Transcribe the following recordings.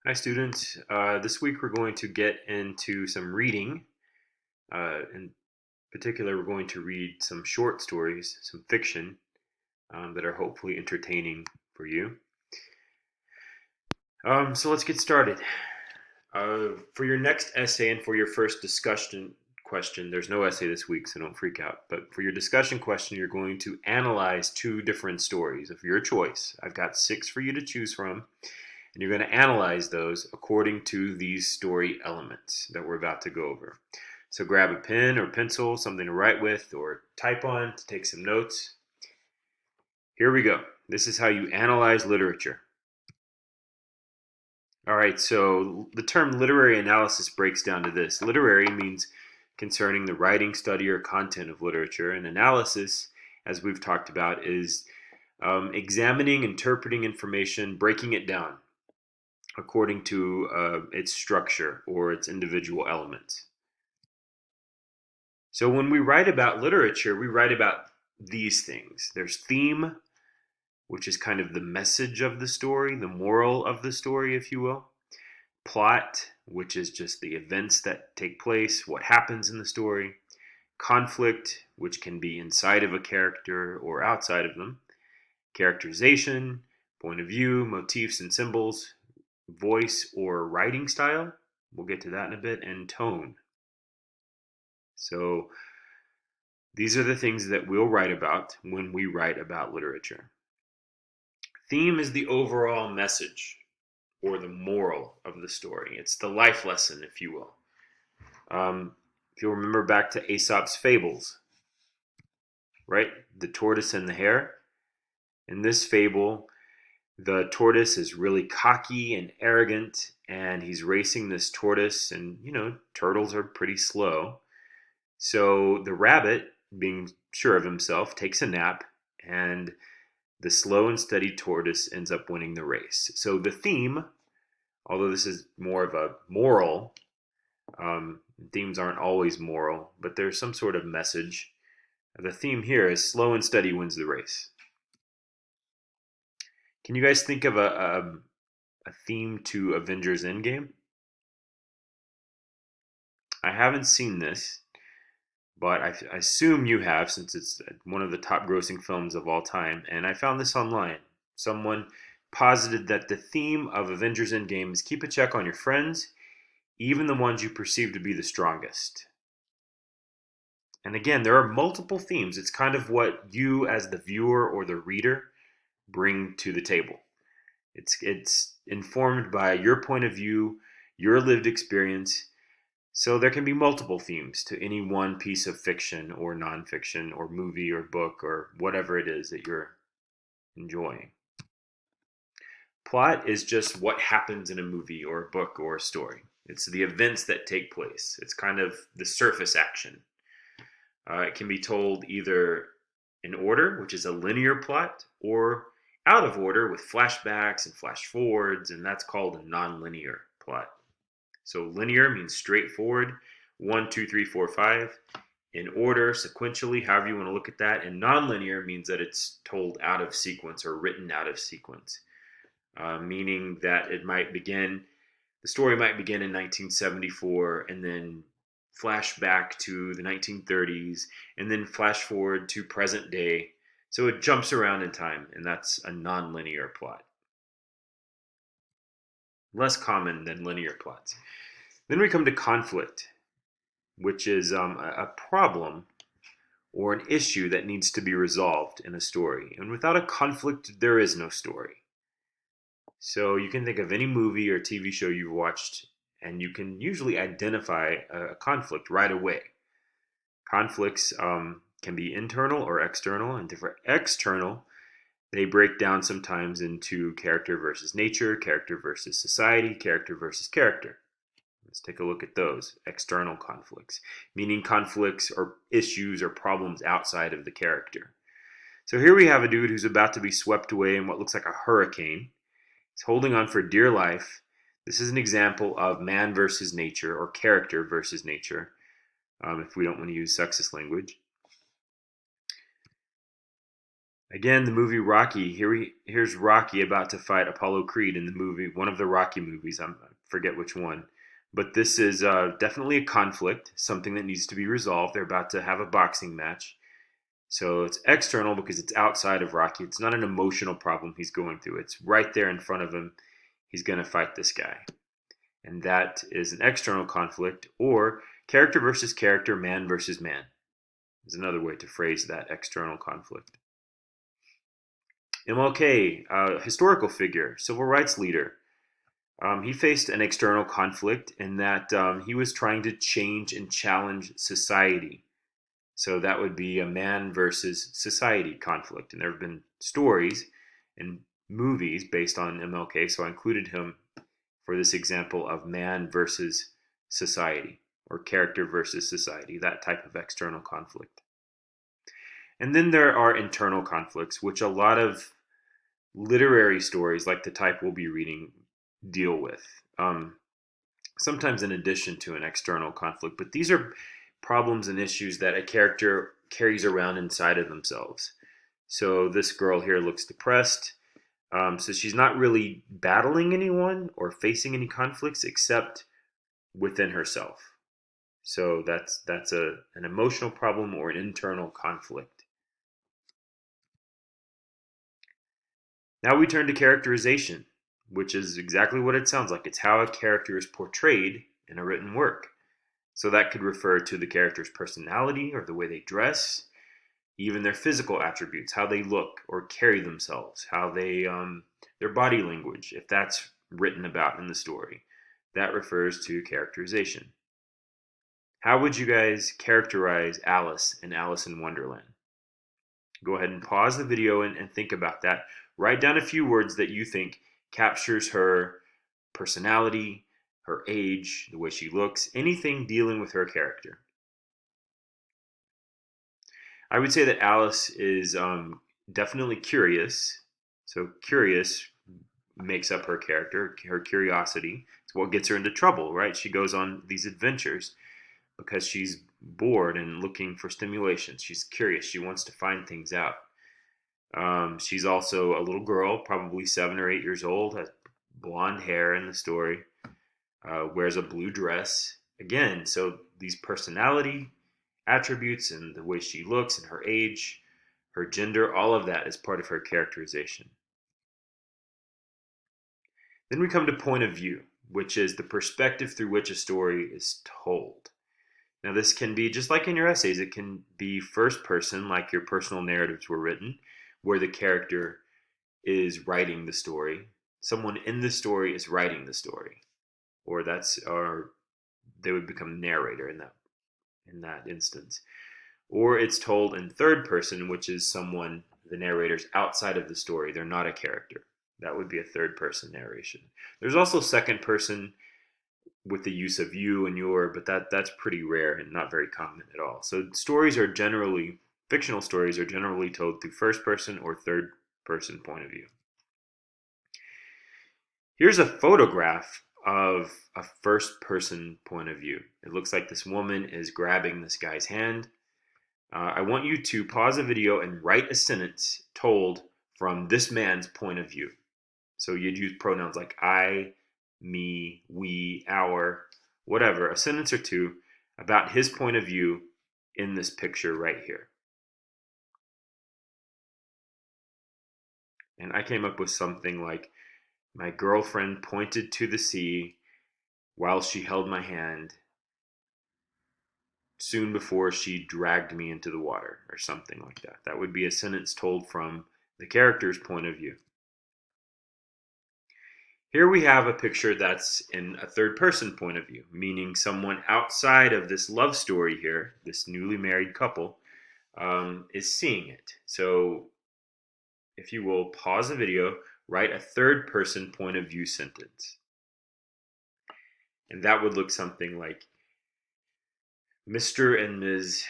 Hi, students. This week we're going to get into some reading. In particular, we're going to read some short stories, some fiction that are hopefully entertaining for you. So let's get started. For your next essay and for your first discussion question, there's no essay this week, so don't freak out. But for your discussion question, you're going to analyze two different stories of your choice. I've got six for you to choose from. And you're going to analyze those according to these story elements that we're about to go over. So grab a pen or pencil, something to write with or type on to take some notes. Here we go. This is how you analyze literature. All right, so the term literary analysis breaks down to this. Literary means concerning the writing, study, or content of literature, and analysis, as we've talked about, is examining, interpreting information, breaking it down according to its structure or its individual elements. So when we write about literature, we write about these things. There's theme, which is kind of the message of the story, the moral of the story, if you will. Plot, which is just the events that take place, what happens in the story. Conflict, which can be inside of a character or outside of them. Characterization, point of view, motifs and symbols. Voice or writing style, we'll get to that in a bit, and tone. So these are the things that we'll write about when we write about literature. Theme is the overall message or the moral of the story. It's the life lesson, if you will. If you'll remember back to Aesop's fables, right? The tortoise and the hare. In this fable, the tortoise is really cocky and arrogant, and he's racing this tortoise, and turtles are pretty slow. So the rabbit, being sure of himself, takes a nap, and the slow and steady tortoise ends up winning the race. So the theme, although this is more of a moral, themes aren't always moral, but there's some sort of message. The theme here is slow and steady wins the race. Can you guys think of a theme to Avengers Endgame? I haven't seen this, but I assume you have, since it's one of the top grossing films of all time. And I found this online. Someone posited that the theme of Avengers Endgame is keep a check on your friends, even the ones you perceive to be the strongest. And again, there are multiple themes. It's kind of what you, as the viewer or the reader, bring to the table. It's informed by your point of view, your lived experience. So there can be multiple themes to any one piece of fiction or nonfiction or movie or book or whatever it is that you're enjoying. Plot is just what happens in a movie or a book or a story. It's the events that take place. It's kind of the surface action. It can be told either in order, which is a linear plot, or out of order with flashbacks and flash forwards, and that's called a nonlinear plot. So linear means straightforward, 1, 2, 3, 4, 5, in order, sequentially, however you want to look at that. And nonlinear means that it's told out of sequence or written out of sequence, meaning that the story might begin in 1974 and then flash back to the 1930s and then flash forward to present day. So it jumps around in time, and that's a nonlinear plot. Less common than linear plots. Then we come to conflict, which is a problem or an issue that needs to be resolved in a story. And without a conflict, there is no story. So you can think of any movie or TV show you've watched, and you can usually identify a conflict right away. Conflicts can be internal or external, and different external, they break down sometimes into character versus nature, character versus society, character versus character. Let's take a look at those external conflicts, meaning conflicts or issues or problems outside of the character. So here we have a dude who's about to be swept away in what looks like a hurricane. He's holding on for dear life. This is an example of man versus nature or character versus nature, if we don't want to use sexist language. Again, the movie Rocky. Here's Rocky about to fight Apollo Creed in the movie, one of the Rocky movies. I forget which one, but this is definitely a conflict, something that needs to be resolved. They're about to have a boxing match, so it's external because it's outside of Rocky. It's not an emotional problem he's going through. It's right there in front of him. He's going to fight this guy, and that is an external conflict, or character versus character, man versus man is another way to phrase that external conflict. MLK, historical figure, civil rights leader. He faced an external conflict in that he was trying to change and challenge society. So that would be a man versus society conflict. And there have been stories and movies based on MLK, so I included him for this example of man versus society, or character versus society, that type of external conflict. And then there are internal conflicts, which a lot of literary stories, like the type we'll be reading, deal with. Sometimes in addition to an external conflict, but these are problems and issues that a character carries around inside of themselves. So this girl here looks depressed. So she's not really battling anyone or facing any conflicts except within herself. So that's an emotional problem or an internal conflict. Now we turn to characterization, which is exactly what it sounds like. It's how a character is portrayed in a written work. So that could refer to the character's personality or the way they dress, even their physical attributes, how they look or carry themselves, how they their body language, if that's written about in the story. That refers to characterization. How would you guys characterize Alice in Alice in Wonderland? Go ahead and pause the video and think about that. Write down a few words that you think captures her personality, her age, the way she looks, anything dealing with her character. I would say that Alice is definitely curious. So curious makes up her character, her curiosity. It's what gets her into trouble, right? She goes on these adventures because she's bored and looking for stimulation. She's curious. She wants to find things out. She's also a little girl, probably 7 or 8 years old, has blonde hair in the story, wears a blue dress. Again, so these personality attributes and the way she looks and her age, her gender, all of that is part of her characterization. Then we come to point of view, which is the perspective through which a story is told. Now, this can be just like in your essays, it can be first person, like your personal narratives were written, where the character is writing the story. Someone in the story is writing the story, or they would become narrator in that instance. Or it's told in third person, which is someone, the narrator's outside of the story. They're not a character. That would be a third person narration. There's also second person with the use of you and your, but that's pretty rare and not very common at all. So fictional stories are generally told through first person or third person point of view. Here's a photograph of a first person point of view. It looks like this woman is grabbing this guy's hand. I want you to pause the video and write a sentence told from this man's point of view. So you'd use pronouns like I, me, we, our, whatever, a sentence or two about his point of view in this picture right here. And I came up with something like, my girlfriend pointed to the sea while she held my hand soon before she dragged me into the water, or something like that. That would be a sentence told from the character's point of view. Here we have a picture that's in a third person point of view, meaning someone outside of this love story here, this newly married couple, is seeing it. So if you will pause the video, write a third person point of view sentence. And that would look something like, Mr. and Ms.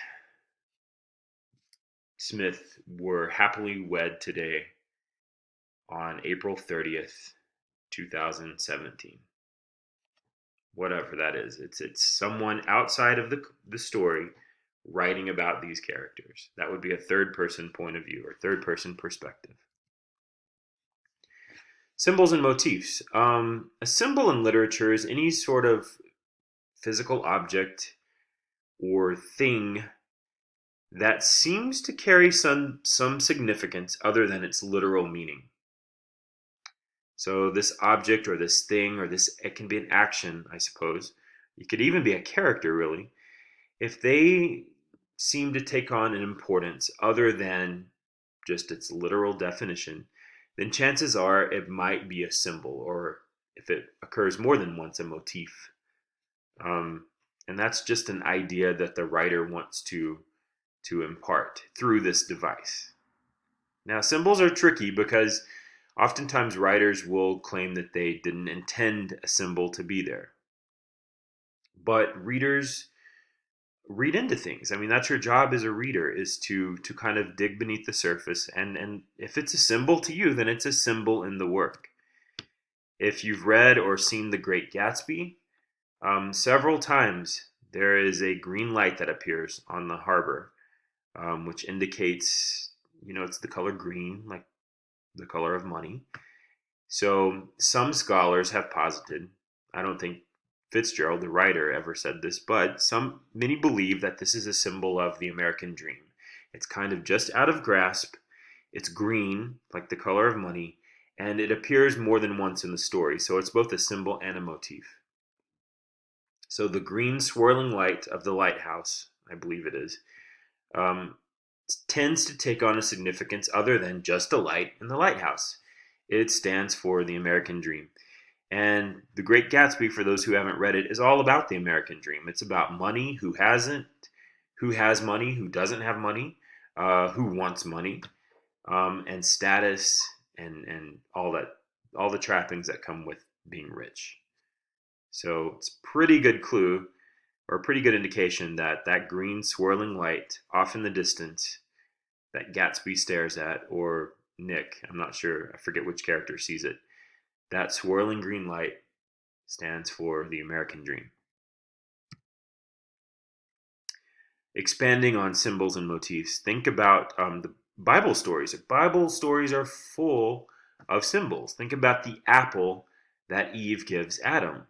Smith were happily wed today on April 30th, 2017. Whatever that is. It's someone outside of the story writing about these characters. That would be a third person point of view or third person perspective. Symbols and motifs. A symbol in literature is any sort of physical object or thing that seems to carry some significance other than its literal meaning. So this object or this thing or this, it can be an action, I suppose. It could even be a character, really. If they seem to take on an importance other than just its literal definition, then chances are it might be a symbol, or if it occurs more than once, a motif. And that's just an idea that the writer wants to impart through this device. Now, symbols are tricky because oftentimes writers will claim that they didn't intend a symbol to be there. But readers read into things. I mean, that's your job as a reader, is to kind of dig beneath the surface. And if it's a symbol to you, then it's a symbol in the work. If you've read or seen The Great Gatsby, several times there is a green light that appears on the harbor, which indicates, it's the color green, like the color of money. So some scholars have posited, I don't think Fitzgerald, the writer, ever said this, but many believe that this is a symbol of the American dream. It's kind of just out of grasp. It's green, like the color of money, and it appears more than once in the story. So it's both a symbol and a motif. So the green swirling light of the lighthouse, I believe it is, tends to take on a significance other than just a light in the lighthouse. It stands for the American dream. And The Great Gatsby, for those who haven't read it, is all about the American dream. It's about money, who has money, who doesn't have money, who wants money, and status, and all the trappings that come with being rich. So it's a pretty good clue, or a pretty good indication that green swirling light off in the distance that Gatsby stares at, or Nick, I'm not sure, I forget which character sees it. That swirling green light stands for the American dream. Expanding on symbols and motifs, think about the Bible stories. Bible stories are full of symbols. Think about the apple that Eve gives Adam.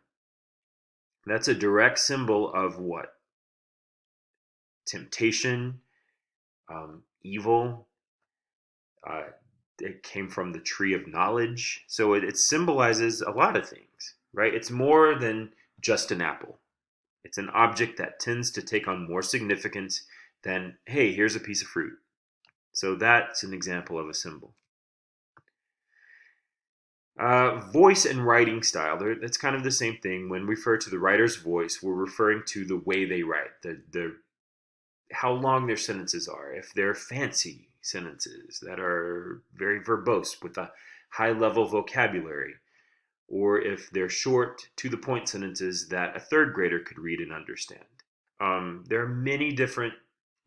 That's a direct symbol of what? Temptation, evil. It came from the tree of knowledge. So it symbolizes a lot of things, right? It's more than just an apple. It's an object that tends to take on more significance than, hey, here's a piece of fruit. So that's an example of a symbol. Voice and writing style. That's kind of the same thing. When we refer to the writer's voice, we're referring to the way they write, how long their sentences are. If they're fancy sentences that are very verbose with a high level vocabulary, or if they're short, to the point sentences that a third grader could read and understand. There are many different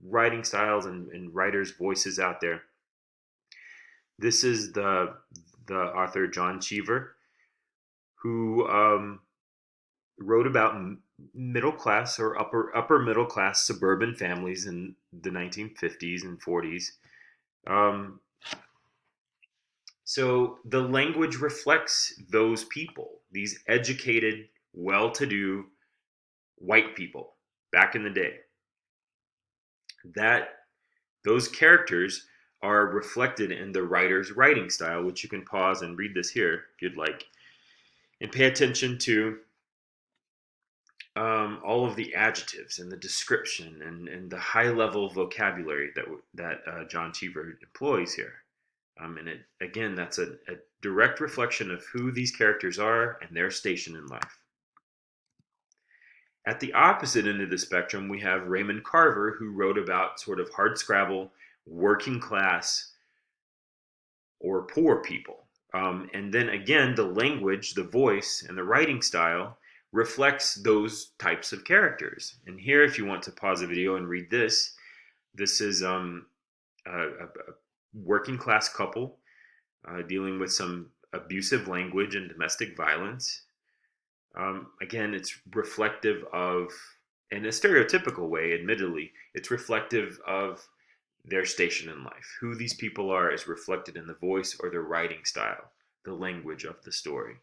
writing styles and writers' voices out there. This is the author John Cheever, who wrote about middle class or upper middle class suburban families in the 1950s and 40s. So the language reflects those people, these educated, well-to-do white people back in the day. Those characters are reflected in the writer's writing style, which you can pause and read this here if you'd like, and pay attention to all of the adjectives and the description and the high-level vocabulary that John Cheever employs here. And again, that's a direct reflection of who these characters are and their station in life. At the opposite end of the spectrum, we have Raymond Carver, who wrote about sort of hardscrabble, working class, or poor people. And then again, the language, the voice, and the writing style reflects those types of characters. And here, if you want to pause the video and read this is a working class couple dealing with some abusive language and domestic violence. Again, it's reflective of In a stereotypical way, admittedly, it's reflective of their station in life. Who these people are is reflected in the voice or their writing style, the language of the story.